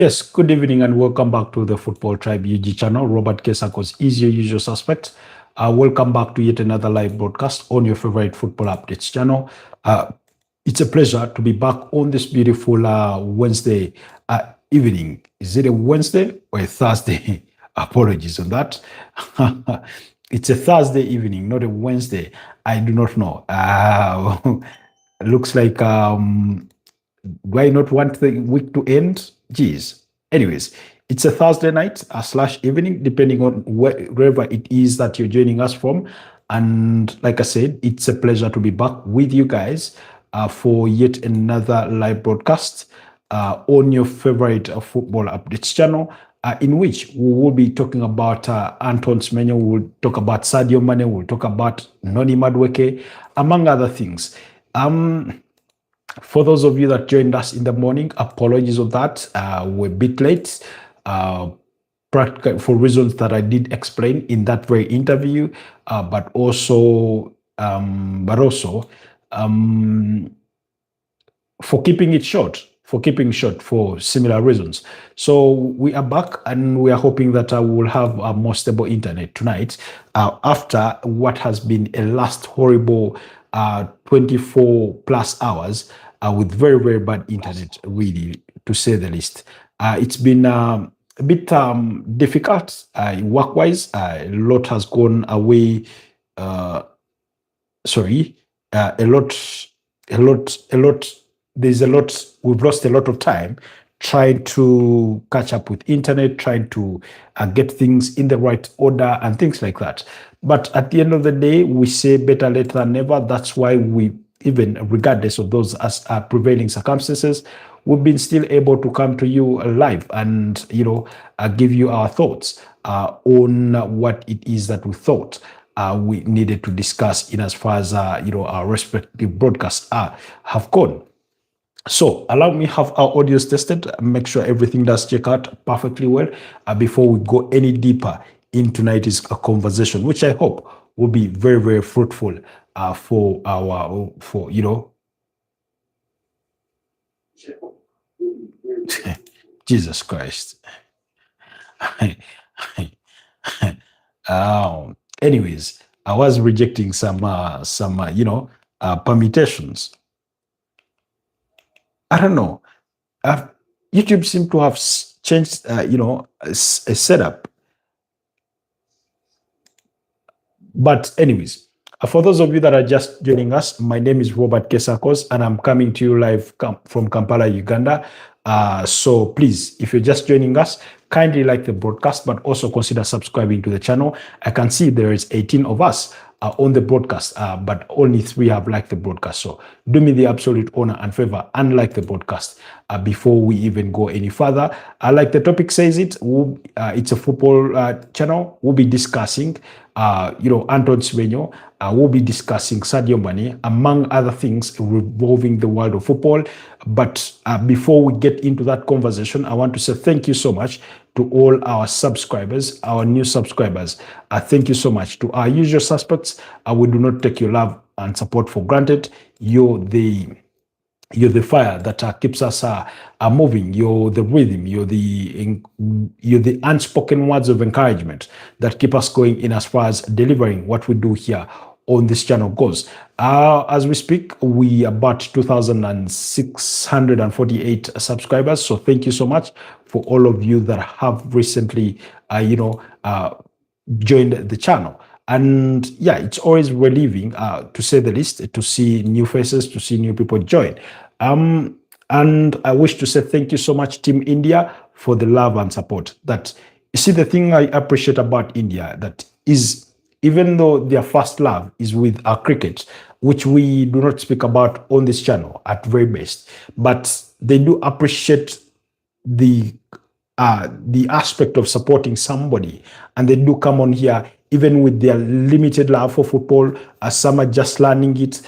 Yes, good evening and welcome back to the Football Tribe UG channel. Robert Kesakos is your usual suspect. Welcome back to yet another live broadcast on your favorite football updates channel. It's a pleasure to be back on this beautiful Wednesday evening. Is it a Wednesday or a Thursday? Apologies on that. It's a Thursday evening, not a Wednesday. I do not know. Looks like do I not want the week to end? Geez. Anyways, it's a Thursday night slash evening, depending on wherever it is that you're joining us from. And like I said, it's a pleasure to be back with you guys for yet another live broadcast on your favorite football updates channel. In which we will be talking about Antoine Semenyo, we'll talk about Sadio Mane, we'll talk about Noni Madueke, among other things. For those of you that joined us in the morning, apologies on that. We're a bit late for reasons that I did explain in that very interview, but also for keeping it short. For similar reasons. So we are back and we are hoping that we will have a more stable internet tonight after what has been a last horrible 24 plus hours with very, very bad internet, really, to say the least. It's been a bit difficult work-wise. A lot has gone away. A lot. There's a lot. We've lost a lot of time trying to catch up with internet, trying to get things in the right order and things like that. But at the end of the day, we say better late than never. That's why we, even regardless of those prevailing circumstances, we've been still able to come to you live and give you our thoughts on what it is that we thought we needed to discuss in as far as our respective broadcasts have gone. So allow me have our audios tested, make sure everything does check out perfectly well before we go any deeper in tonight's conversation, which I hope will be very, very fruitful Jesus Christ. Anyways, I was rejecting some permutations. I don't know. YouTube seems to have changed, a setup. But anyways, for those of you that are just joining us, my name is Robert Kesakos, and I'm coming to you live from Kampala, Uganda. So please, if you're just joining us, kindly like the broadcast, but also consider subscribing to the channel. I can see there is 18 of us on the broadcast, but only 3 have liked the broadcast. So do me the absolute honor and favor and like the broadcast before we even go any further. Like the topic says it's a football channel. We'll be discussing, Antoine Semenyo. We'll be discussing Sadio Mane, among other things revolving the world of football. But before we get into that conversation, I want to say thank you so much to all our subscribers, our new subscribers. Thank you so much. To our usual suspects, we do not take your love and support for granted. You're the fire that keeps us moving. You're the rhythm. You're the unspoken words of encouragement that keep us going in as far as delivering what we do here on this channel goes. As we speak, we are about 2,648 subscribers. So thank you so much for all of you that have recently, joined the channel. And yeah, it's always relieving, to say the least, to see new faces, to see new people join. And I wish to say thank you so much, Team India, for the love and support. That, you see, the thing I appreciate about India, that is, even though their first love is with our cricket, which we do not speak about on this channel at very best, but they do appreciate the aspect of supporting somebody, and they do come on here even with their limited love for football. Some are just learning it.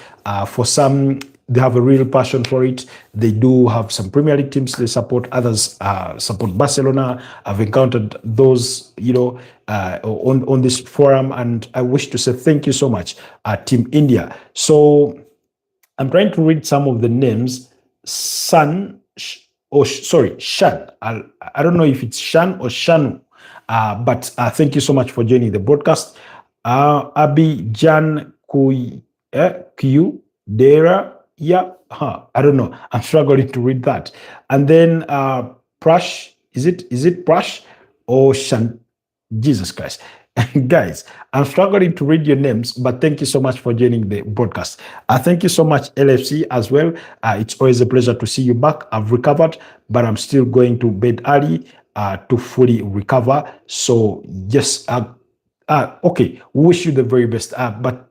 For some, they have a real passion for it. They do have some Premier League teams they support. Others support Barcelona. I've encountered those, on this forum, and I wish to say thank you so much, Team India. So I'm trying to read some of the names. Oh, sorry, Shan. I don't know if it's Shan or Shanu, but thank you so much for joining the broadcast. Abidjan Q Dera. Yeah, I don't know. I'm struggling to read that. And then Prash. Is it Prash or Shan? Jesus Christ. Guys, I'm struggling to read your names, but thank you so much for joining the broadcast. Thank you so much, LFC, as well. It's always a pleasure to see you back. I've recovered, but I'm still going to bed early to fully recover. So, yes, okay, we wish you the very best. But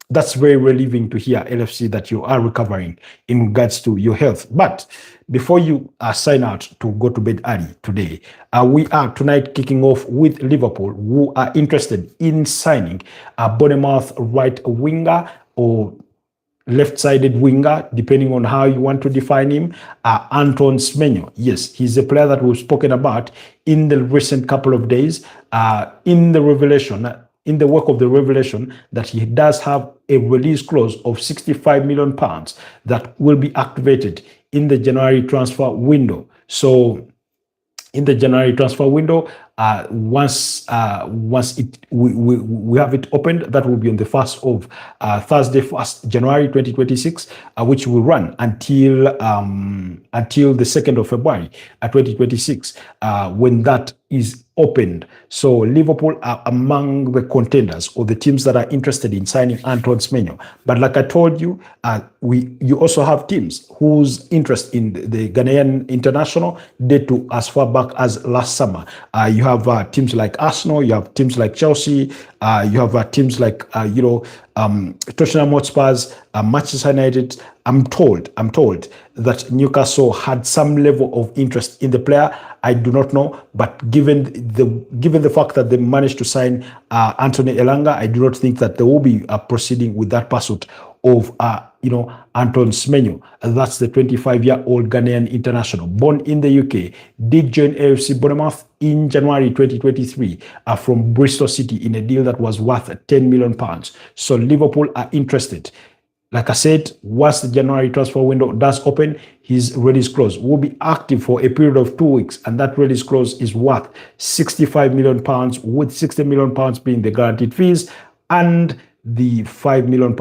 that's very relieving to hear, LFC, that you are recovering in regards to your health. But before you sign out to go to bed early today, we are tonight kicking off with Liverpool, who are interested in signing a Bournemouth right winger or left-sided winger, depending on how you want to define him, Antoine Semenyo. Yes, he's a player that we've spoken about in the recent couple of days, in the work of the revelation, that he does have a release clause of £65 million that will be activated in the January transfer window. So in the January transfer window, once we have it opened, that will be on the 1st of Thursday, 1st January 2026, which will run until the 2nd of February 2026, when that is opened. So Liverpool are among the contenders or the teams that are interested in signing Antoine Semenyo. But like I told you, you also have teams whose interest in the Ghanaian international date to as far back as last summer. You have teams like Arsenal, you have teams like Chelsea, you have teams like Tottenham Hotspurs, Manchester United. I'm told that Newcastle had some level of interest in the player. I do not know, but given the fact that they managed to sign Anthony Elanga, I do not think that they will be proceeding with that pursuit of Antoine Semenyo. That's the 25-year-old Ghanaian international, born in the UK, did join AFC Bournemouth in January 2023 from Bristol City in a deal that was worth £10 million. So Liverpool are interested. Like I said, once the January transfer window does open, his release clause will be active for a period of 2 weeks, and that release clause is worth £65 million, with £60 million being the guaranteed fees and the £5 million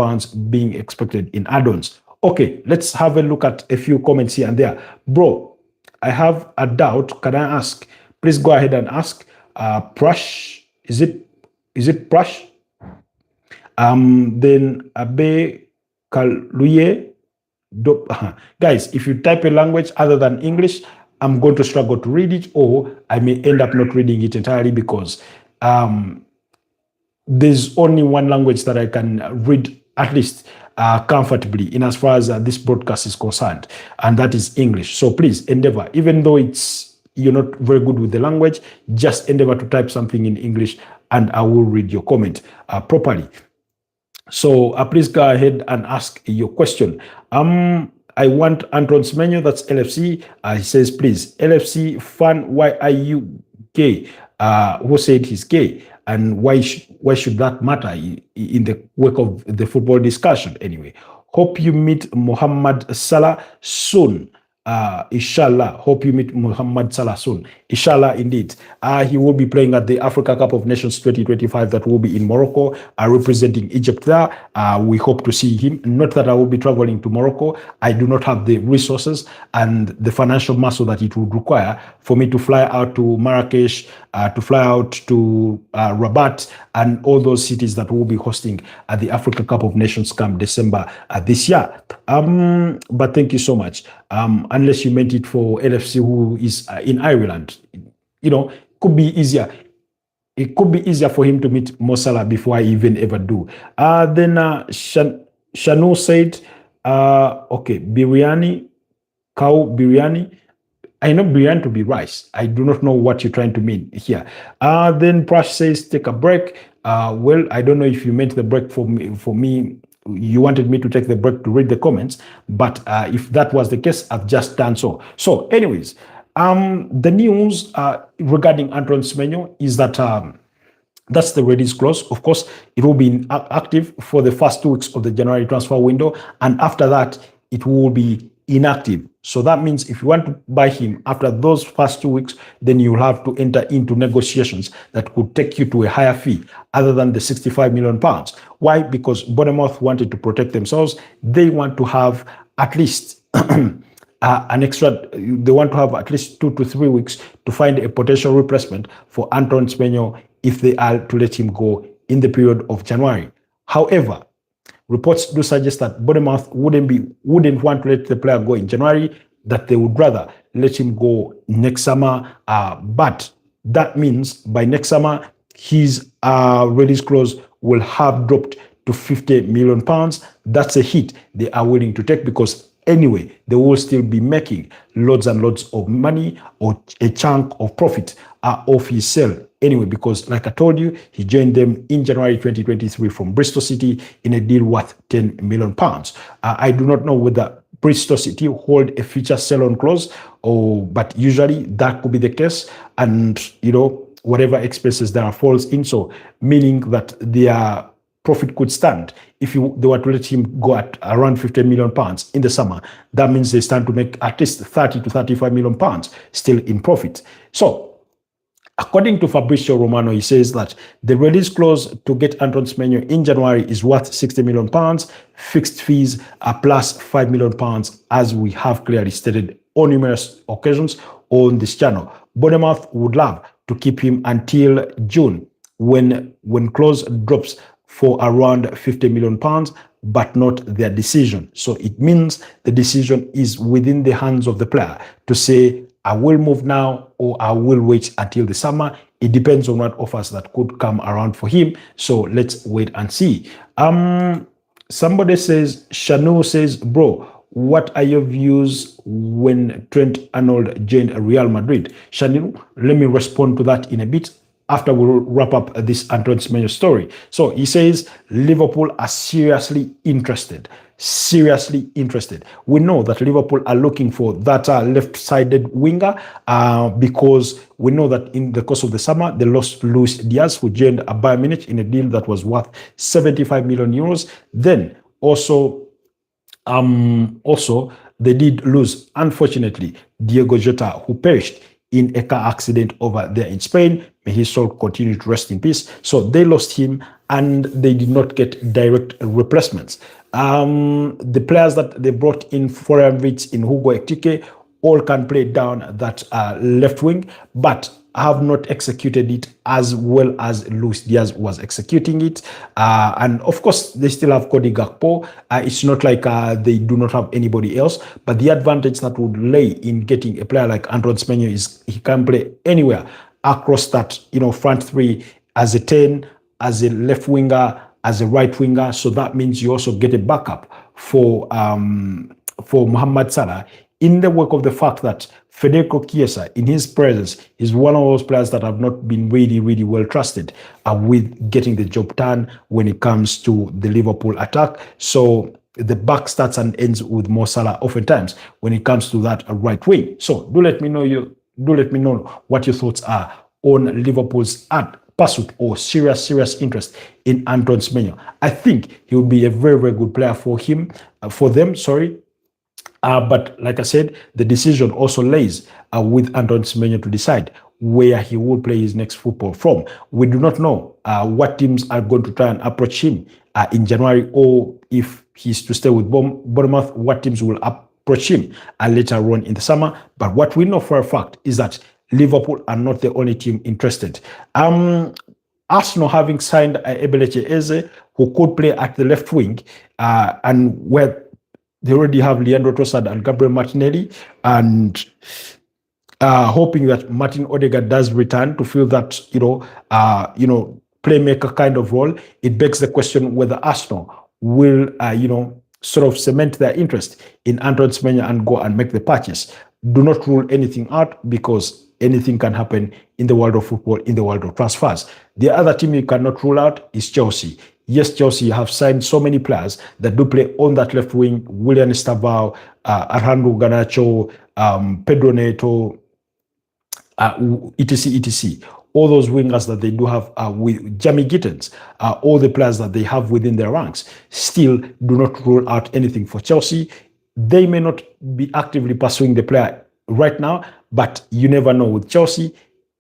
being expected in add-ons. Okay, let's have a look at a few comments here and there. Bro, I have a doubt. Can I ask? Please go ahead and ask. Prash, is it Prash? Then Abe Kaluye. Guys, if you type a language other than English, I'm going to struggle to read it, or I may end up not reading it entirely, because there's only one language that I can read at least comfortably in as far as this broadcast is concerned, and that is English. So please endeavor, even though you're not very good with the language, just endeavor to type something in English and I will read your comment properly. So please go ahead and ask your question. I want Antoine Semenyo, that's LFC. He says, please, LFC fan, why are you gay? Who said he's gay? And why should that matter in the wake of the football discussion? Anyway, hope you meet Mohamed Salah soon. Inshallah, hope you meet Mohamed Salah soon. Inshallah, indeed. He will be playing at the Africa Cup of Nations 2025 that will be in Morocco, representing Egypt there. We hope to see him. Not that I will be traveling to Morocco. I do not have the resources and the financial muscle that it would require for me to fly out to Marrakesh, to fly out to Rabat, and all those cities that will be hosting the Africa Cup of Nations come December this year. But thank you so much. Unless you meant it for LFC, who is in Ireland, could be easier. It could be easier for him to meet Mo Salah before I even ever do. Then Shanu said, okay, biryani, cow biryani. I know biryani to be rice. I do not know what you're trying to mean here. Then Prash says, take a break. Well, I don't know if you meant the break for me. You wanted me to take the break to read the comments, but if that was the case, I've just done so. So anyways, the news regarding Antoine Semenyo is that that's the release clause. Of course, it will be active for the first 2 weeks of the January transfer window, and after that, it will be inactive So that means if you want to buy him after those first 2 weeks, then you'll have to enter into negotiations that could take you to a higher fee other than the 65 million pounds. Why? Because Bournemouth wanted to protect themselves. They want to have at least an extra, they want to have at least 2 to 3 weeks to find a potential replacement for Antoine Semenyo if they are to let him go in the period of January. However, reports do suggest that Bournemouth wouldn't want to let the player go in January, that they would rather let him go next summer. But that means by next summer, his release clause will have dropped to 50 million pounds. That's a hit they are willing to take because anyway, they will still be making loads and loads of money or a chunk of profit off his sale anyway, because like I told you, he joined them in January 2023 from Bristol City in a deal worth 10 million pounds. I do not know whether Bristol City hold a future sell-on clause, but usually that could be the case. And, whatever expenses there falls in, so meaning that their profit could stand if they were to let him go at around 50 million pounds in the summer. That means they stand to make at least 30 to 35 million pounds still in profit. So according to Fabrizio Romano, he says that the release clause to get Antoine Semenyo in January is worth 60 million pounds, fixed fees are plus 5 million pounds, as we have clearly stated on numerous occasions on this channel. Bournemouth would love to keep him until June when clause drops for around 50 million pounds, but not their decision. So it means the decision is within the hands of the player to say, I will move now or I will wait until the summer. It depends on what offers that could come around for him. So let's wait and see. Somebody says, Shanu says, bro, what are your views when Trent Arnold joined Real Madrid? Shanu, let me respond to that in a bit after we wrap up this Antoine Semenyo story. So he says Liverpool are seriously interested. We know that Liverpool are looking for that left-sided winger because we know that in the course of the summer, they lost Luis Diaz, who joined Bayern Munich in a deal that was worth 75 million euros. Then also they did lose, unfortunately, Diego Jota, who perished in a car accident over there in Spain. May his soul continue to rest in peace. So they lost him and they did not get direct replacements. The players that they brought in, Florian Wirtz, in Hugo Ekitike, all can play down that left wing, but have not executed it as well as Luis Diaz was executing it. And of course, they still have Cody Gakpo. It's not like they do not have anybody else, but the advantage that would lay in getting a player like Antoine Semenyo is he can play anywhere across that, front three as a 10, as a left winger, as a right winger. So that means you also get a backup for Mohamed Salah, in the wake of the fact that Federico Chiesa, in his presence, is one of those players that have not been really, really well trusted with getting the job done when it comes to the Liverpool attack. So the back starts and ends with Mo Salah oftentimes when it comes to that right wing. So do let me know what your thoughts are on Liverpool's pursuit or serious interest in Antoine Semenyo. I think he would be a very, very good player for them. But like I said, the decision also lays with Antoine Semenyo to decide where he will play his next football from. We do not know what teams are going to try and approach him in January, or if he's to stay with Bournemouth, what teams will approach him later on in the summer. But what we know for a fact is that Liverpool are not the only team interested. Arsenal having signed Ebeleche Eze, who could play at the left wing, and where they already have Leandro Trossard and Gabriel Martinelli, and hoping that Martin Odegaard does return to fill that, playmaker kind of role. It begs the question whether Arsenal will, sort of cement their interest in Antoine Semenyo and go and make the purchase. Do not rule anything out, because anything can happen in the world of football, in the world of transfers. The other team you cannot rule out is Chelsea. Yes, Chelsea have signed so many players that do play on that left wing: Willian Estavao, Alejandro Garnacho, Pedro Neto, etc. All those wingers that they do have with Jamie Gittens, all the players that they have within their ranks, still do not rule out anything for Chelsea. They may not be actively pursuing the player right now, but you never know. With Chelsea,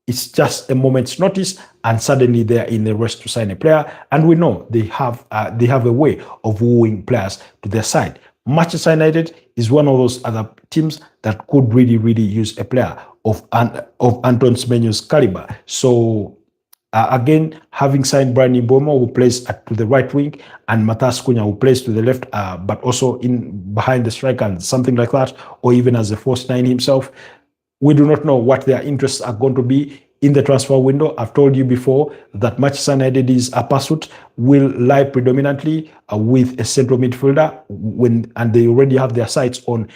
it's just a moment's notice, and suddenly they are in the rush to sign a player. And we know they have a way of wooing players to their side. Manchester United is one of those other teams that could really, really use a player of Antoine Semenyo's caliber. So again, having signed Brian Mbeumo, who plays to the right wing, and Matas Cunha, who plays to the left, but also in behind the striker and something like that, or even as a false nine himself, we do not know what their interests are going to be in the transfer window. I've told you before that Manchester United's pursuit will lie predominantly with a central midfielder, and they already have their sights on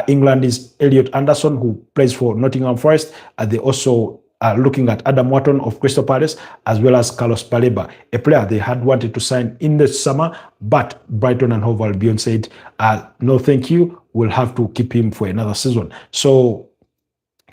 England's Elliot Anderson, who plays for Nottingham Forest. They also are looking at Adam Wharton of Crystal Palace, as well as Carlos Baleba, a player they had wanted to sign in the summer, but Brighton and Hove Albion said, no thank you, we'll have to keep him for another season. So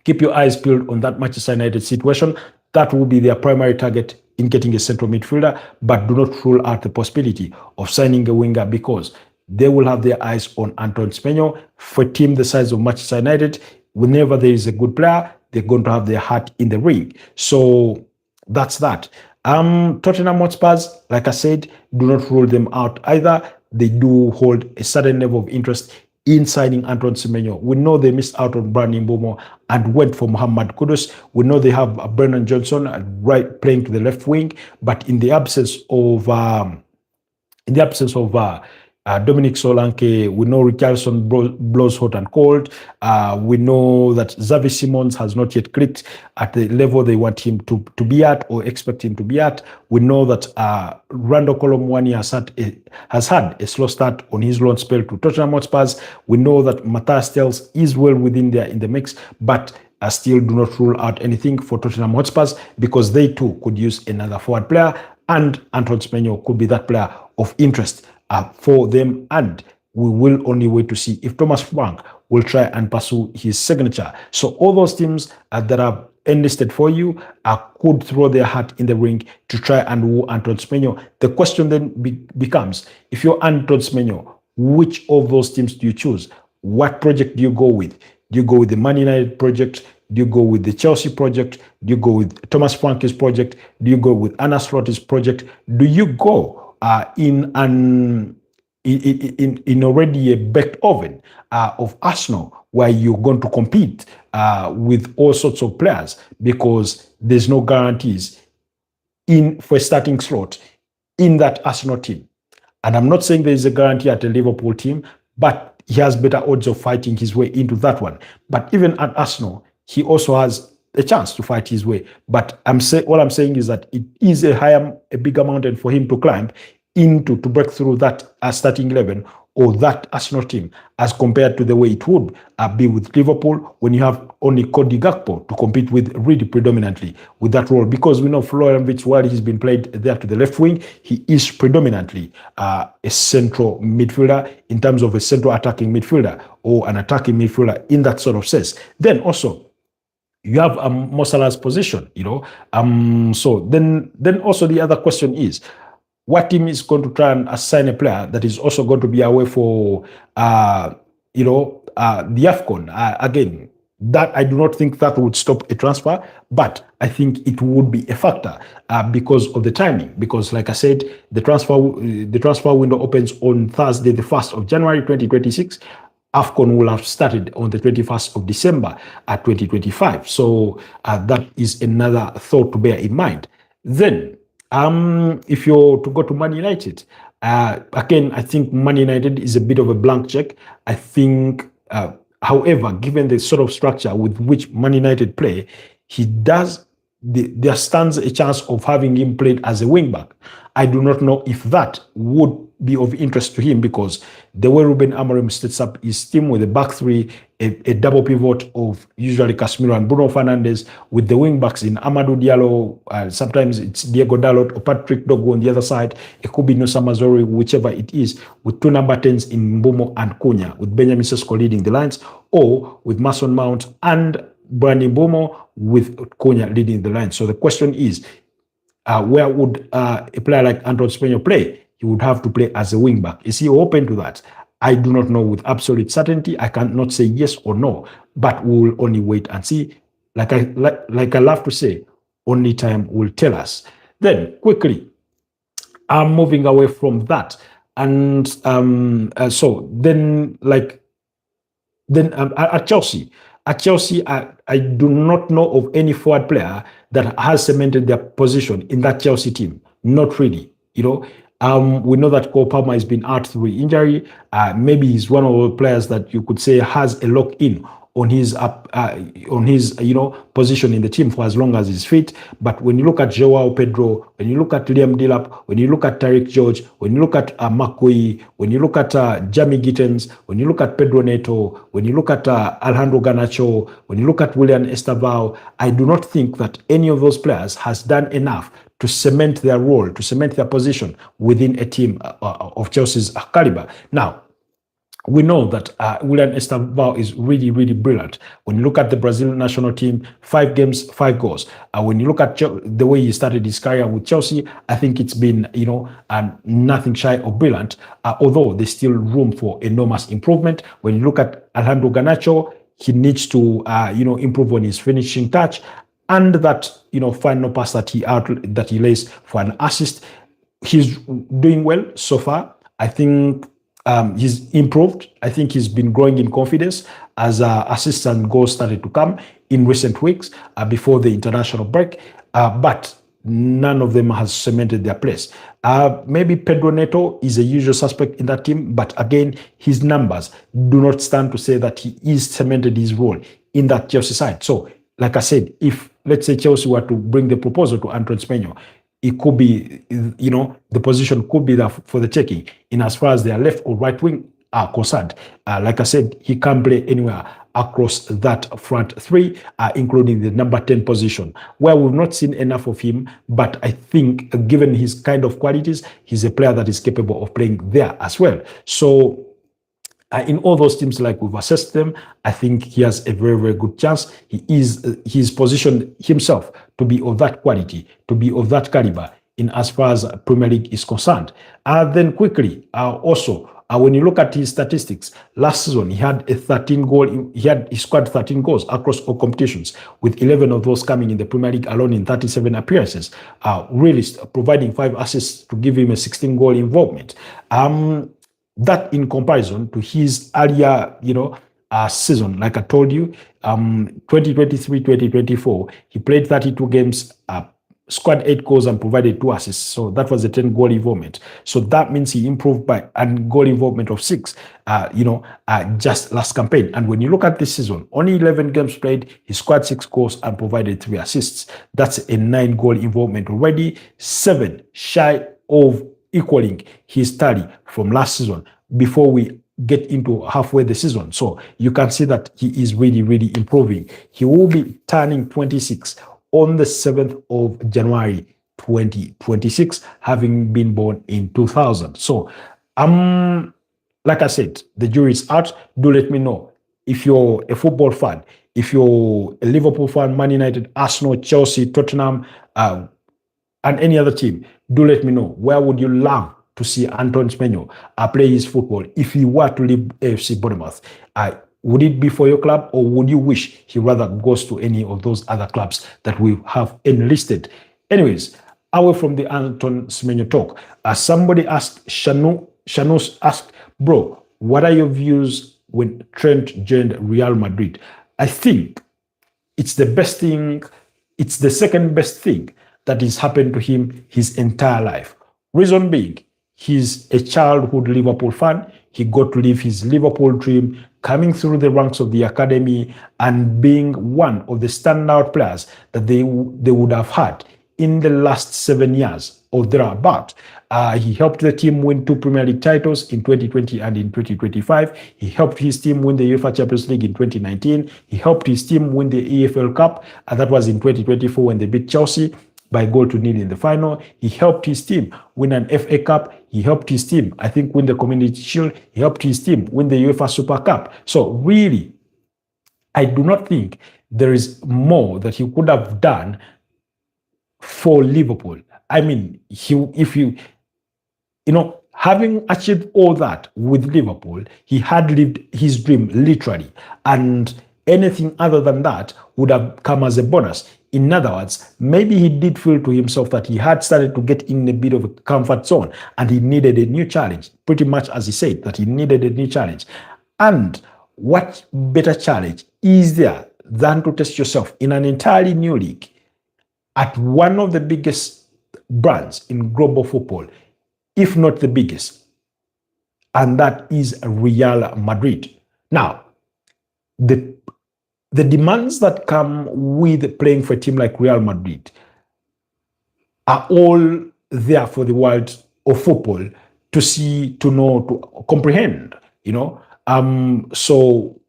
keep your eyes peeled on that Manchester United situation. That will be their primary target in getting a central midfielder, but do not rule out the possibility of signing a winger, because they will have their eyes on Antoine Semenyo. For a team the size of Manchester United, whenever there is a good player, they're going to have their heart in the ring. So that's that. Tottenham Hotspurs, like I said, do not rule them out either. They do hold a certain level of interest in signing Antoine Semenyo. We know they missed out on Brian Mbeumo and went for Mohamed Kudus. We know they have Brennan Johnson playing to the left wing, but in the absence of Dominic Solanke, we know Richarlison blows hot and cold. We know that Xavi Simons has not yet clicked at the level they want him to be at or expect him to be at. We know that Randall Colomwani has had a slow start on his loan spell to Tottenham Hotspurs. We know that Matthias Telles is well within there in the mix, but still do not rule out anything for Tottenham Hotspurs, because they too could use another forward player, and Antoine Semenyo could be that player of interest for them, and we will only wait to see if Thomas Frank will try and pursue his signature. So all those teams that are enlisted for you could throw their hat in the ring to try and woo Antoine Semenyo. The question then becomes, if you're Antoine Semenyo, which of those teams do you choose? What project do you go with? Do you go with the Man United project? Do you go with the Chelsea project? Do you go with Thomas Frank's project? Do you go with Anna Slot's project? Do you go in already a baked oven of Arsenal, where you're going to compete with all sorts of players, because there's no guarantees for a starting slot in that Arsenal team? And I'm not saying there is a guarantee at a Liverpool team, but he has better odds of fighting his way into that one. But even at Arsenal, he also has a chance to fight his way. But all I'm saying is that it is a bigger mountain for him to climb to break through that starting 11 or that Arsenal team, as compared to the way it would be with Liverpool, when you have only Cody Gakpo to compete with really predominantly with that role. Because we know Florian Wirtz, while he's been played there to the left wing, he is predominantly a central midfielder in terms of a central attacking midfielder or an attacking midfielder in that sort of sense. Then also, you have Mo Salah's position, so then also the other question is, what team is going to try and assign a player that is also going to be away for, the AFCON? Again, that I do not think that would stop a transfer, but I think it would be a factor because of the timing. Because, like I said, the transfer window opens on Thursday, the 1st of January, 2026. AFCON will have started on the 21st of December 2025. So that is another thought to bear in mind. Then, if you're to go to Man United, again, I think Man United is a bit of a blank check. I think, however, given the sort of structure with which Man United play, there stands a chance of having him played as a wing back. I do not know if that would be of interest to him, because the way Ruben Amorim sets up his team with a back three, a double pivot of usually Casemiro and Bruno Fernandes, with the wing backs in Amadou Diallo, sometimes it's Diego Dalot or Patrick Dogu on the other side, it could be Nusa Mazori, whichever it is, with two number 10s in Mbeumo and Cunha, with Benjamin Sesko leading the lines, or with Mason Mount and Brandon Mbeumo with Cunha leading the line. So the question is, where would a player like Antoine Semenyo play? He would have to play as a wing back. Is he open to that? I do not know with absolute certainty. I cannot say yes or no, but we will only wait and see. Like I love to say, only time will tell us. Then quickly, I'm moving away from that, and so then at Chelsea, I do not know of any forward player that has cemented their position in that Chelsea team. Not really, you know. We know that Cole Palmer has been out through injury. Maybe he's one of the players that you could say has a lock in on his position in the team for as long as he's fit. But when you look at Joao Pedro, when you look at Liam Delap, when you look at Tariq George, when you look at Makui, when you look at Jamie Gittens, when you look at Pedro Neto, when you look at Alejandro Garnacho, when you look at William Estavao, I do not think that any of those players has done enough to cement their role, to cement their position within a team of Chelsea's caliber. Now, we know that William Estavao is really, really brilliant. When you look at the Brazilian national team, 5 games, 5 goals. When you look at the way he started his career with Chelsea, I think it's been, nothing shy of brilliant, although there's still room for enormous improvement. When you look at Alejandro Garnacho, he needs to, improve on his finishing touch, and that, final pass that he lays for an assist. He's doing well so far. I think he's improved. I think he's been growing in confidence as assists and goals started to come in recent weeks before the international break. But none of them has cemented their place. Maybe Pedro Neto is a usual suspect in that team, but again, his numbers do not stand to say that he is cemented his role in that Chelsea side. So, like I said, if let's say Chelsea were to bring the proposal to Antoine Semenyo, it could be, the position could be there for the taking in as far as their left or right wing are concerned. Like I said, he can play anywhere across that front three, including the number 10 position, where we've not seen enough of him. But I think, given his kind of qualities, he's a player that is capable of playing there as well. So, in all those teams, like we've assessed them, I think he has a very, very good chance. He's positioned himself to be of that quality, to be of that caliber in as far as Premier League is concerned. Then quickly, when you look at his statistics, last season he had he scored 13 goals across all competitions, with 11 of those coming in the Premier League alone in 37 appearances, really providing 5 assists to give him a 16-goal involvement. That in comparison to his earlier, season, like I told you, 2023-2024, he played 32 games, scored 8 goals and provided 2 assists. So that was a 10-goal involvement. So that means he improved by a goal involvement of 6, just last campaign. And when you look at this season, only 11 games played, he scored 6 goals and provided 3 assists. That's a 9-goal involvement already, 7 shy of equaling his tally from last season before we get into halfway the season. So you can see that he is really, really improving. He will be turning 26 on the 7th of January 2026, having been born in 2000. So, like I said, the jury is out. Do let me know if you're a football fan, if you're a Liverpool fan, Man United, Arsenal, Chelsea, Tottenham, and any other team. Do let me know. Where would you love to see Antoine Semenyo play his football if he were to leave AFC Bournemouth? Would it be for your club, or would you wish he rather goes to any of those other clubs that we have enlisted? Anyways, away from the Antoine Semenyo talk, somebody asked, Shanus asked, bro, what are your views when Trent joined Real Madrid? I think it's the best thing, it's the second best thing that has happened to him his entire life. Reason being, he's a childhood Liverpool fan. He got to live his Liverpool dream, coming through the ranks of the academy and being one of the standout players that they would have had in the last 7 years or thereabout. He helped the team win 2 Premier League titles in 2020 and in 2025. He helped his team win the UEFA Champions League in 2019. He helped his team win the EFL Cup, and that was in 2024 when they beat Chelsea by 0-0 in the final. He helped his team win an FA Cup. He helped his team, I think, win the Community Shield. He helped his team win the UEFA Super Cup. So really, I do not think there is more that he could have done for Liverpool. I mean, Having achieved all that with Liverpool, he had lived his dream literally, and anything other than that would have come as a bonus. In other words, maybe he did feel to himself that he had started to get in a bit of a comfort zone and he needed a new challenge, pretty much as he said, that he needed a new challenge. And what better challenge is there than to test yourself in an entirely new league at one of the biggest brands in global football, if not the biggest, and that is Real Madrid. Now, the demands that come with playing for a team like Real Madrid are all there for the world of football to see, to know, to comprehend, So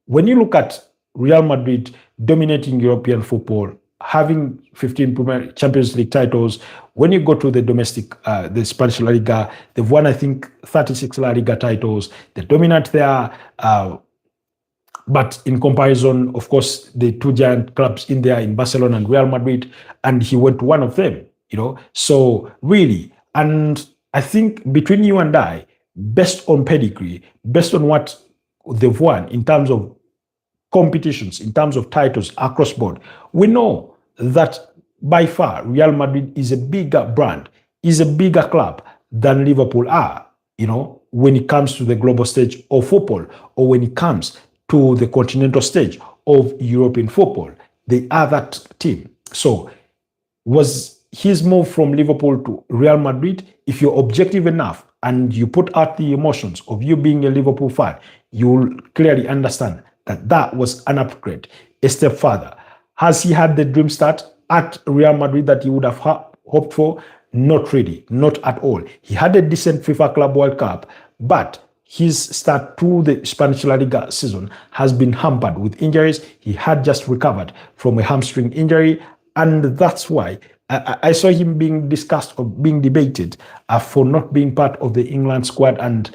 when you look at Real Madrid dominating European football, having 15 Champions League titles, when you go to the domestic, the Spanish La Liga, they've won, I think, 36 La Liga titles. They're dominant there. But in comparison, of course, the two giant clubs in there in Barcelona and Real Madrid, and he went to one of them, So really, and I think between you and I, based on pedigree, based on what they've won in terms of competitions, in terms of titles across board, we know that by far Real Madrid is a bigger brand, is a bigger club than Liverpool are, when it comes to the global stage of football, or when it comes to the continental stage of European football. They are that team. So was his move from Liverpool to Real Madrid, if you're objective enough and you put out the emotions of you being a Liverpool fan, you'll clearly understand that that was an upgrade, a step further. Has he had the dream start at Real Madrid that he would have hoped for? Not really, not at all. He had a decent FIFA Club World Cup, but his start to the Spanish La Liga season has been hampered with injuries. He had just recovered from a hamstring injury, and that's why I saw him being discussed or being debated for not being part of the England squad. And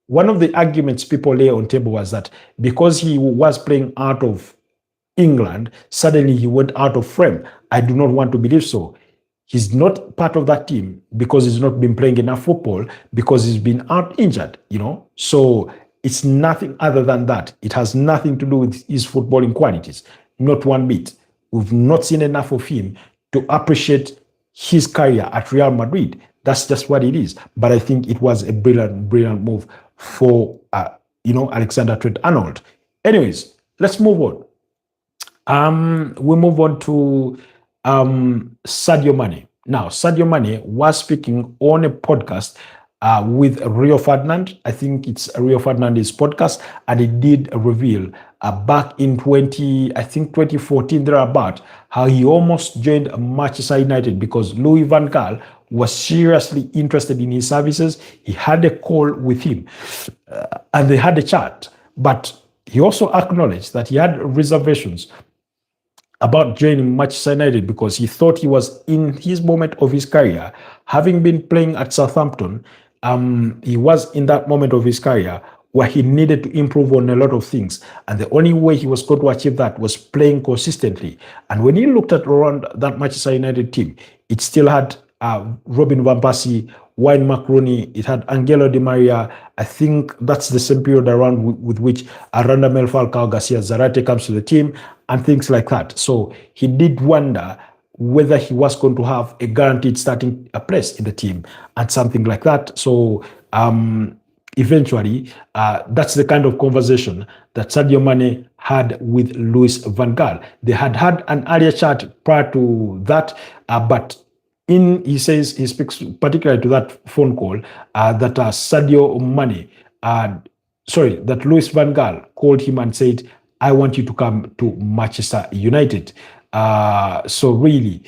one of the arguments people lay on table was that because he was playing out of England, suddenly he went out of frame. I do not want to believe so. He's not part of that team because he's not been playing enough football, because he's been out injured, So it's nothing other than that. It has nothing to do with his footballing qualities, not one bit. We've not seen enough of him to appreciate his career at Real Madrid. That's just what it is. But I think it was a brilliant, brilliant move for, Alexander Trent-Arnold. Anyways, let's move on. We move on to Sadio Mane. Now, Sadio Mane was speaking on a podcast with Rio Ferdinand. I think it's Rio Ferdinand's podcast, and he did reveal back in 2014 thereabout, how he almost joined Manchester United because Louis van Gaal was seriously interested in his services. He had a call with him and they had a chat, but he also acknowledged that he had reservations about joining Manchester United because he thought he was in his moment of his career. Having been playing at Southampton, he was in that moment of his career where he needed to improve on a lot of things. And the only way he was going to achieve that was playing consistently. And when he looked at around that Manchester United team, it still had Robin Van Persie, Wayne Macaroni, it had Angelo Di Maria. I think that's the same period around with which Radamel Falcao Garcia Zarate comes to the team and things like that. So he did wonder whether he was going to have a guaranteed starting place in the team and something like that. So eventually, that's the kind of conversation that Sadio Mane had with Louis van Gaal. They had had an earlier chat prior to that, but he speaks particularly to that phone call that Sadio Mane, that Louis van Gaal called him and said, I want you to come to Manchester United. So really,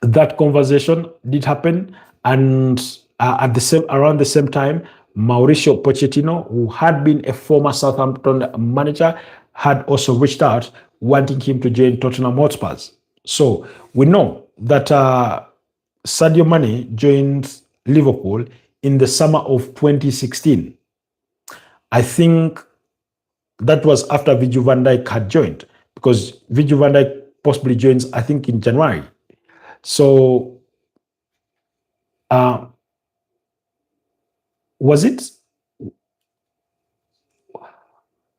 that conversation did happen, and around the same time, Mauricio Pochettino, who had been a former Southampton manager, had also reached out wanting him to join Tottenham Hotspurs. So we know that Sadio Mane joined Liverpool in the summer of 2016. I think that was after Virgil van Dijk had joined, because Virgil van Dijk possibly joins, I think, in January. So Was it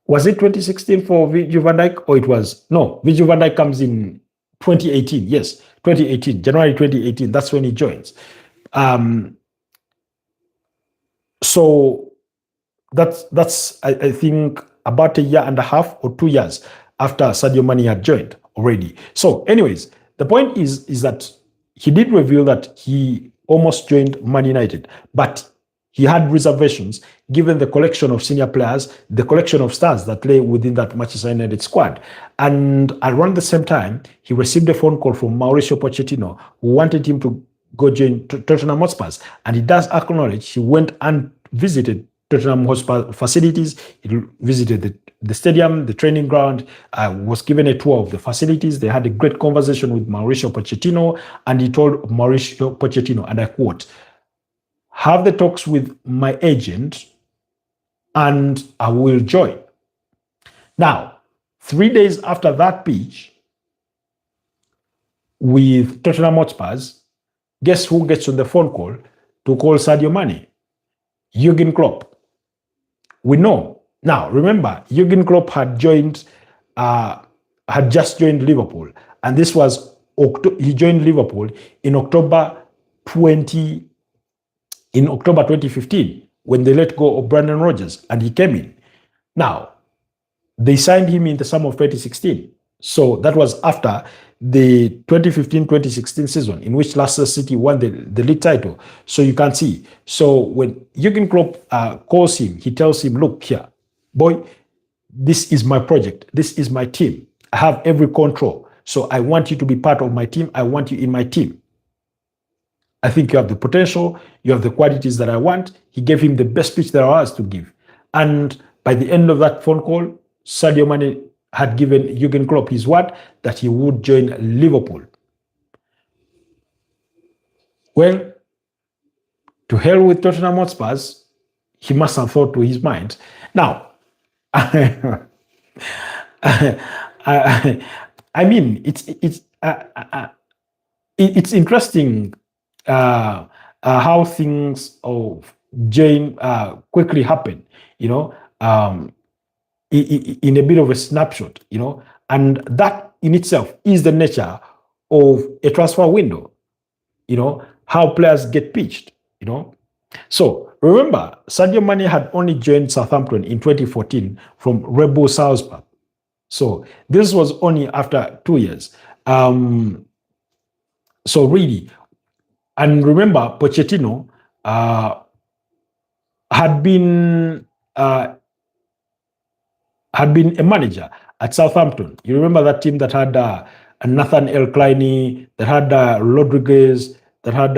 2016 for Virgil van Dijk, or it was no? Virgil van Dijk comes in 2018. Yes, 2018, January 2018. That's when he joins. So that's I think about a year and a half or 2 years after Sadio Mane had joined already. So, anyways, the point is that he did reveal that he almost joined Man United, but he had reservations given the collection of senior players, the collection of stars that lay within that Manchester United squad. And around the same time, he received a phone call from Mauricio Pochettino, who wanted him to go join Tottenham Hotspur. And he does acknowledge he went and visited Tottenham Hotspur facilities. He visited the stadium, the training ground, was given a tour of the facilities. They had a great conversation with Mauricio Pochettino, and he told Mauricio Pochettino, and I quote, "Have the talks with my agent and I will join." Now, 3 days after that pitch with Tottenham Hotspurs, guess who gets on the phone call to call Sadio Mane? Jurgen Klopp. We know. Now, remember, Jurgen Klopp had just joined Liverpool, and this was he joined Liverpool in October 2015 when they let go of Brendan Rodgers, and he came in. Now, they signed him in the summer of 2016. So that was after the 2015-2016 season in which Leicester City won the league title. So you can see. So when Jurgen Klopp calls him, he tells him, "Look here, boy, this is my project. This is my team. I have every control. So I want you to be part of my team. I want you in my team. I think you have the potential. You have the qualities that I want." He gave him the best speech there was to give. And by the end of that phone call, Sadio Mane had given Jurgen Klopp his word that he would join Liverpool. Well, to hell with Tottenham Hotspurs, he must have thought to his mind. Now, I mean, it's interesting how things of Jane quickly happen, in a bit of a snapshot, and that in itself is the nature of a transfer window, how players get pitched, So remember, Sadio Mane had only joined Southampton in 2014 from Red Bull Salzburg. So this was only after 2 years. So really, and remember, Pochettino had been a manager at Southampton. You remember that team that had Nathan El Kleiny, that had Rodriguez, that had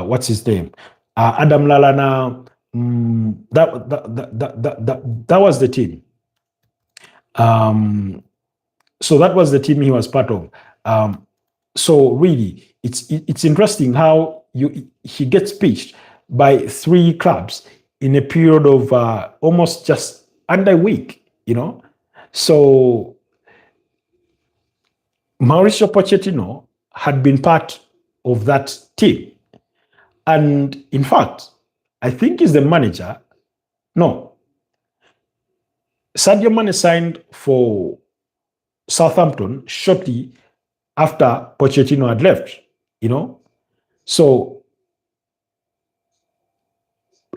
what's his name, Adam Lallana. That was the team. So that was the team he was part of. So really, it's interesting how he gets pitched by 3 clubs in a period of almost just under a week, So Mauricio Pochettino had been part of that team. And in fact, I think he's the manager. No. Sadio Mane signed for Southampton shortly after Pochettino had left, So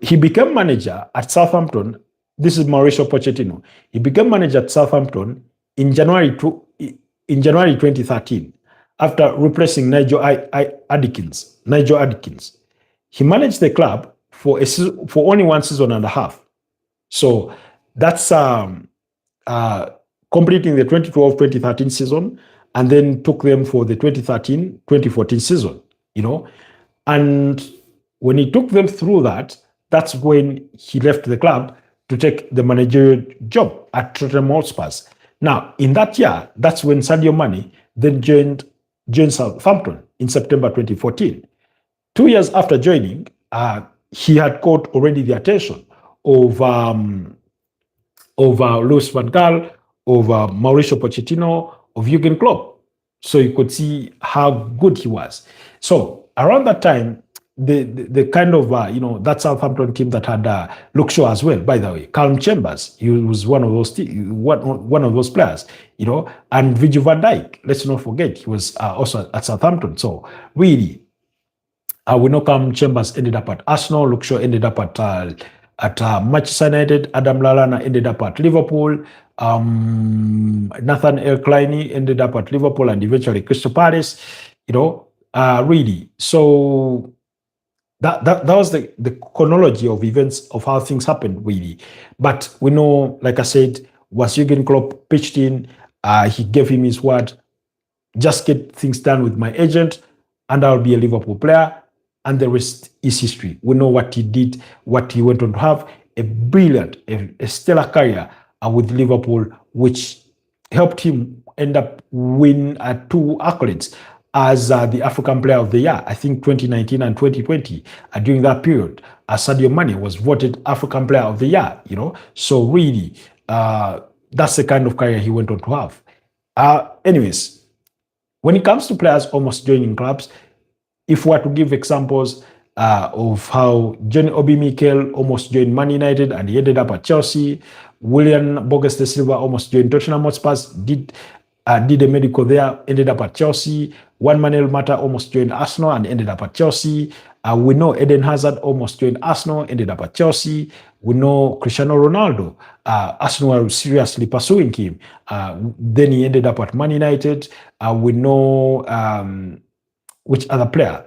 he became manager at Southampton. This is Mauricio Pochettino. He became manager at Southampton in January 2013 after replacing Nigel Adkins. He managed the club for only 1 season and a half. So that's completing the 2012-2013 season, and then took them for the 2013-2014 season, And when he took them through that, that's when he left the club to take the managerial job at Tottenham Hotspur. Now, in that year, that's when Sadio Mane then joined Southampton in September 2014. 2 years after joining, he had caught already the attention of Louis van Gaal, of Mauricio Pochettino, of Jurgen Klopp. So you could see how good he was. So around that time, the kind of that Southampton team that had Luke Shaw as well. By the way, Calum Chambers, he was one of those one of those players, and Virgil van Dijk. Let's not forget he was also at Southampton. So really, we know Calum Chambers ended up at Arsenal. Luke Shaw ended up at Manchester United. Adam Lallana ended up at Liverpool. Nathan L. Kleiny ended up at Liverpool and eventually Crystal Palace. Really. So that was the chronology of events of how things happened, really. But we know, like I said, once Jurgen Klopp pitched in, he gave him his word, just get things done with my agent, and I'll be a Liverpool player. And the rest is history. We know what he did, what he went on to have, a brilliant, a stellar career with Liverpool, which helped him end up win 2 accolades as the African Player of the Year, I think 2019 and 2020. During that period, Sadio Mane was voted African Player of the Year, So really, that's the kind of career he went on to have. Anyways, when it comes to players almost joining clubs, if we were to give examples of how Johnny Obi Mikel almost joined Man United and he ended up at Chelsea, William Borges de Silva almost joined Tottenham Hotspur, did a medical there, ended up at Chelsea. Juan Manuel Mata almost joined Arsenal and ended up at Chelsea. We know Eden Hazard almost joined Arsenal, ended up at Chelsea. We know Cristiano Ronaldo, Arsenal were seriously pursuing him. Then he ended up at Man United. We know which other player,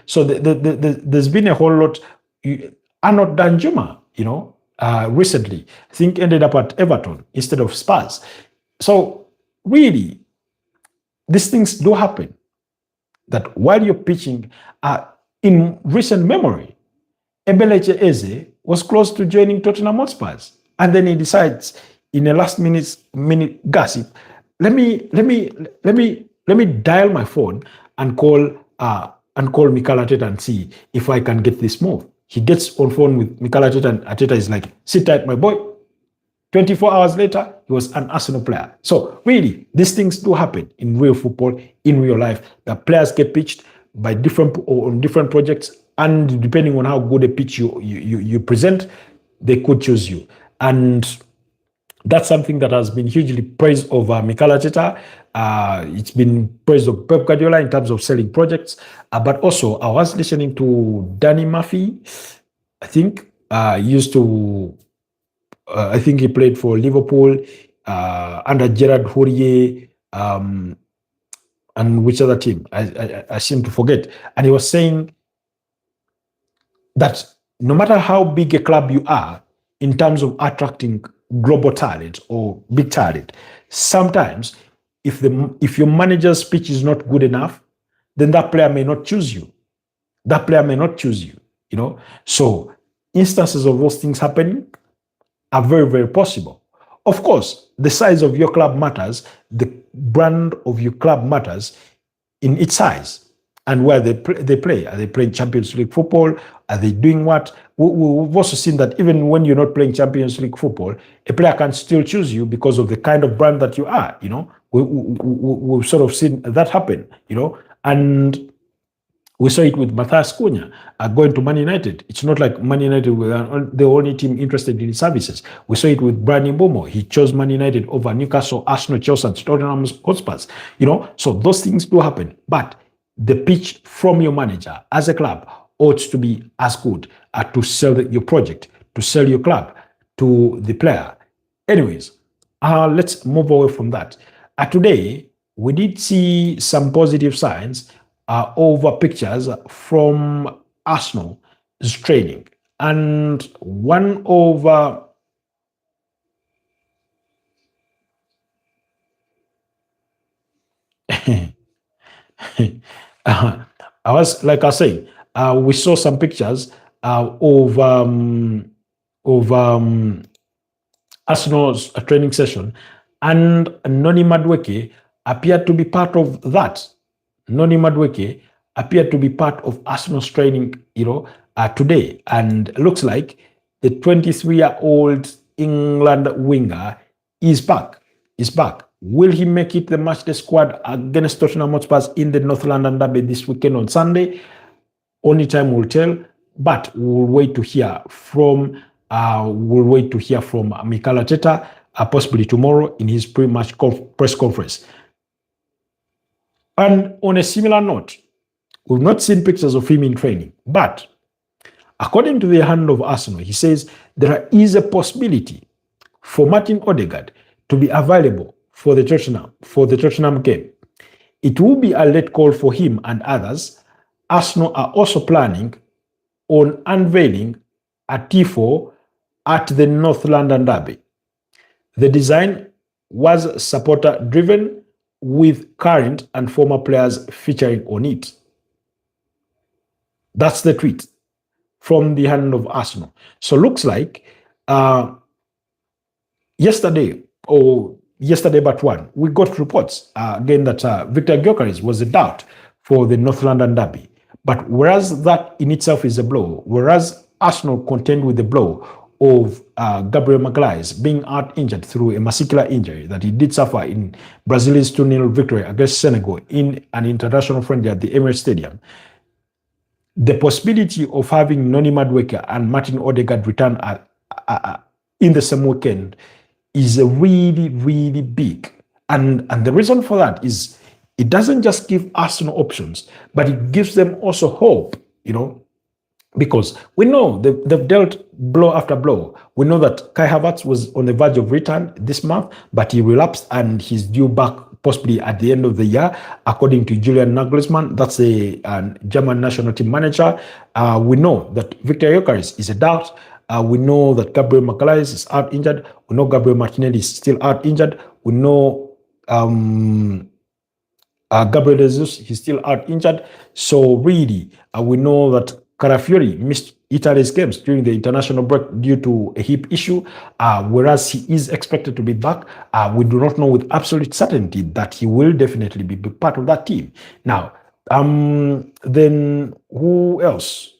So there's been a whole lot. Arnold Danjuma, recently, I think ended up at Everton instead of Spurs. So really, these things do happen. That while you're pitching, in recent memory, Ebeleche Eze was close to joining Tottenham Hotspur, and then he decides in a last minute gossip, let me dial my phone and call Mikel Arteta and see if I can get this move. He gets on phone with Mikel Arteta and Arteta is like, sit tight, my boy. 24 hours later, he was an Arsenal player. So really, these things do happen in real football, in real life. The players get pitched by on different projects, and depending on how good a pitch you present, they could choose you. And that's something that has been hugely praised of Mikel Arteta. It's been praised of Pep Guardiola in terms of selling projects. But also, I was listening to Danny Murphy. I think I think he played for Liverpool under Gerard Hourier, and which other team? I seem to forget. And he was saying that no matter how big a club you are, in terms of attracting global talent or big talent, sometimes if your manager's pitch is not good enough, then that player may not choose you. So instances of those things happening are very, very possible. Of course, the size of your club matters, the brand of your club matters in its size and where they play. Are they playing Champions League football? Are they doing what? We've also seen that even when you're not playing Champions League football, a player can still choose you because of the kind of brand that you are, We've sort of seen that happen, and we saw it with Matthias Cunha going to Man United. It's not like Man United were the only team interested in his services. We saw it with Brian Mbeumo. He chose Man United over Newcastle, Arsenal, Chelsea, and Tottenham Hotspur. So those things do happen. But the pitch from your manager as a club ought to be as good to sell your project, to sell your club to the player. Anyways, let's move away from that. Today, we did see some positive signs over pictures from Arsenal's training. And one over I was, like I say, we saw some pictures of Arsenal's training session, and Noni Madueke appeared to be part of that. Noni Madueke appeared to be part of Arsenal's training, today, and looks like the 23-year-old England winger is back. Will he make it the matchday squad against Tottenham Hotspur in the North London derby this weekend on Sunday? Only time will tell. But we'll wait to hear from Mikel Arteta, possibly tomorrow in his pre-match press conference. And on a similar note, we've not seen pictures of him in training, but according to the hand of Arsenal, he says there is a possibility for Martin Odegaard to be available for the Tottenham game. It will be a late call for him and others. Arsenal are also planning on unveiling a T4 at the North London derby. The design was supporter-driven, with current and former players featuring on it. That's the tweet from the hand of Arsenal. So looks like yesterday but one, we got reports again that Victor Gyökeres was a doubt for the North London derby. But whereas that in itself is a blow, whereas Arsenal contend with the blow of Gabriel Magalhaes being out injured through a muscular injury that he did suffer in Brazil's 2-0 victory against Senegal in an international friendly at the Emirates Stadium, the possibility of having Noni Madueke and Martin Odegaard return in the same weekend is really, really big. And the reason for that is it doesn't just give Arsenal options, but it gives them also hope, because we know they've dealt blow after blow. We know that Kai Havertz was on the verge of return this month, but he relapsed and he's due back possibly at the end of the year, according to Julian Nagelsmann. That's the German national team manager. We know that Victor Gyökeres is a doubt. We know that Gabriel Magalhaes is out injured. We know Gabriel Martinelli is still out injured. We know Gabriel Jesus, he's still out injured. So really, we know that Carafiori missed Italy's games during the international break due to a hip issue, whereas he is expected to be back. We do not know with absolute certainty that he will definitely be part of that team. Now, then who else?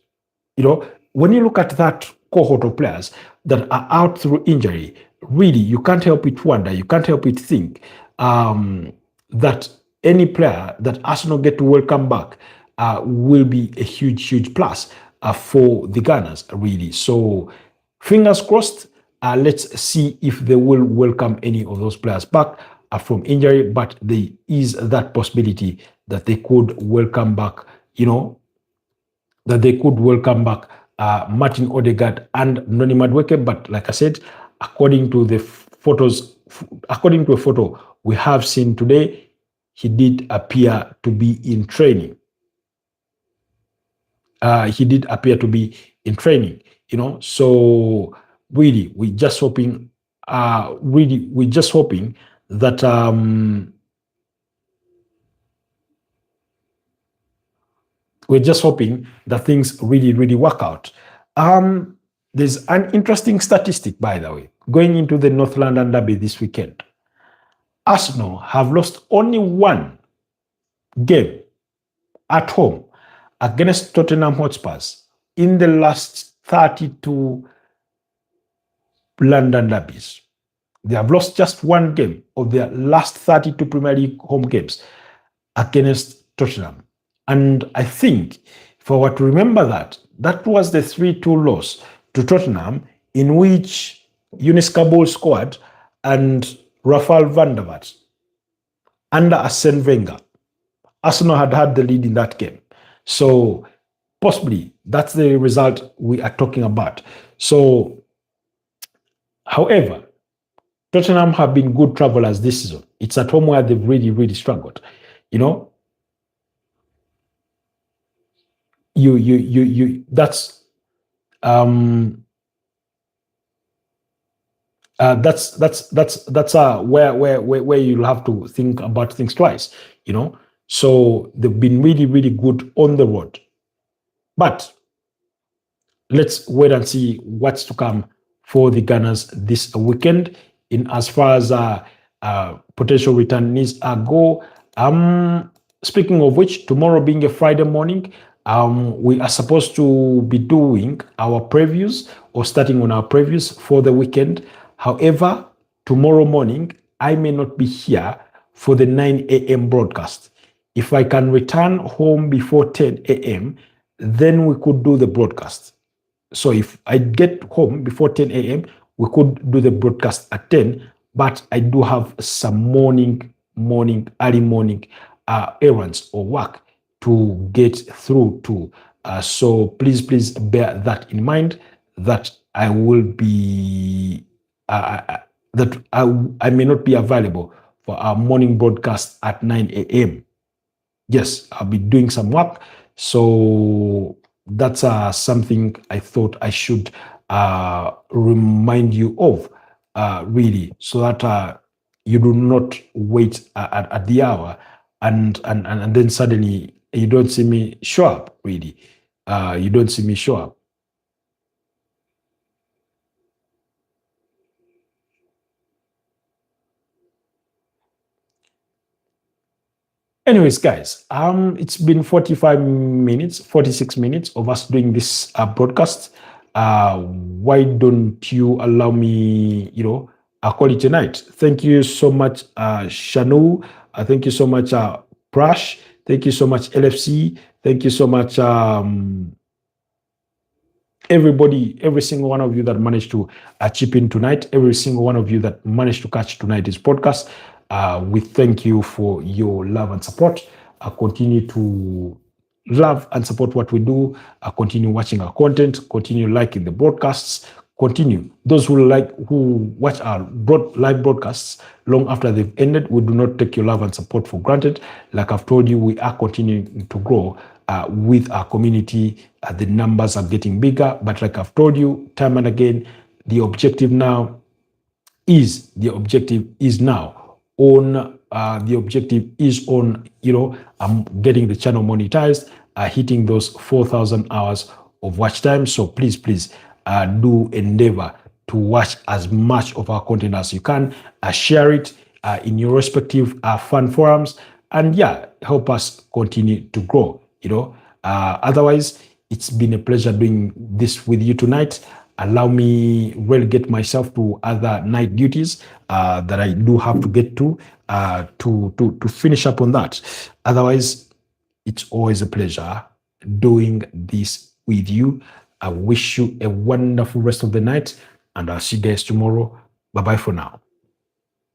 When you look at that cohort of players that are out through injury, really, you can't help but wonder, you can't help but think that any player that Arsenal get to welcome back will be a huge, huge plus for the Gunners, really. So fingers crossed. Let's see if they will welcome any of those players back from injury, but there is that possibility that they could welcome back, Martin Odegaard and Noni Madueke. But like I said, according to a photo we have seen today, he did appear to be in training. So really, we're just hoping that things really, really work out. There's an interesting statistic, by the way, going into the North London derby this weekend. Arsenal have lost only one game at home against Tottenham Hotspurs in the last 32 London derbies. They have lost just one game of their last 32 Premier League home games against Tottenham. And I think, if I were to remember that was the 3-2 loss to Tottenham, in which Younes Kaboul scored and Rafael van der Vaart under Arsene Wenger. Arsenal had the lead in that game. So possibly that's the result we are talking about. So, however, Tottenham have been good travelers this season. It's at home where they've really, really struggled. That's where you'll have to think about things twice, So they've been really, really good on the road. But let's wait and see what's to come for the Gunners this weekend in as far as potential returnees go. Speaking of which, tomorrow being a Friday morning, we are supposed to be doing our previews or starting on our previews for the weekend. However, tomorrow morning, I may not be here for the 9 a.m. broadcast. If I can return home before 10 a.m., then we could do the broadcast. So if I get home before 10 a.m., we could do the broadcast at 10, but I do have some early morning errands or work to get through to. So please bear that in mind, that I will be, that I may not be available for our morning broadcast at 9 a.m. Yes, I'll be doing some work. So that's something I thought I should remind you of, really, so that you do not wait at the hour and then suddenly you don't see me show up, really. You don't see me show up. Anyways, guys, it's been 45 minutes, 46 minutes of us doing this broadcast. Why don't you allow me, call it a night? Thank you so much, Shanu. Thank you so much, Prash. Thank you so much, LFC. Thank you so much, everybody, every single one of you that managed to chip in tonight, every single one of you that managed to catch tonight's podcast. We thank you for your love and support. Continue to love and support what we do. Continue watching our content. Continue liking the broadcasts. Continue. Those who watch our live broadcasts long after they've ended, we do not take your love and support for granted. Like I've told you, we are continuing to grow with our community. The numbers are getting bigger, but like I've told you time and again, the objective now is on getting the channel monetized, hitting those 4,000 hours of watch time. So please do endeavor to watch as much of our content as you can, share it in your respective fan forums, and help us continue to grow. Otherwise, it's been a pleasure doing this with you tonight. Allow me relegate myself to other night duties that I do have to get to finish up on that. Otherwise, it's always a pleasure doing this with you. I wish you a wonderful rest of the night, and I'll see you guys tomorrow. Bye-bye for now.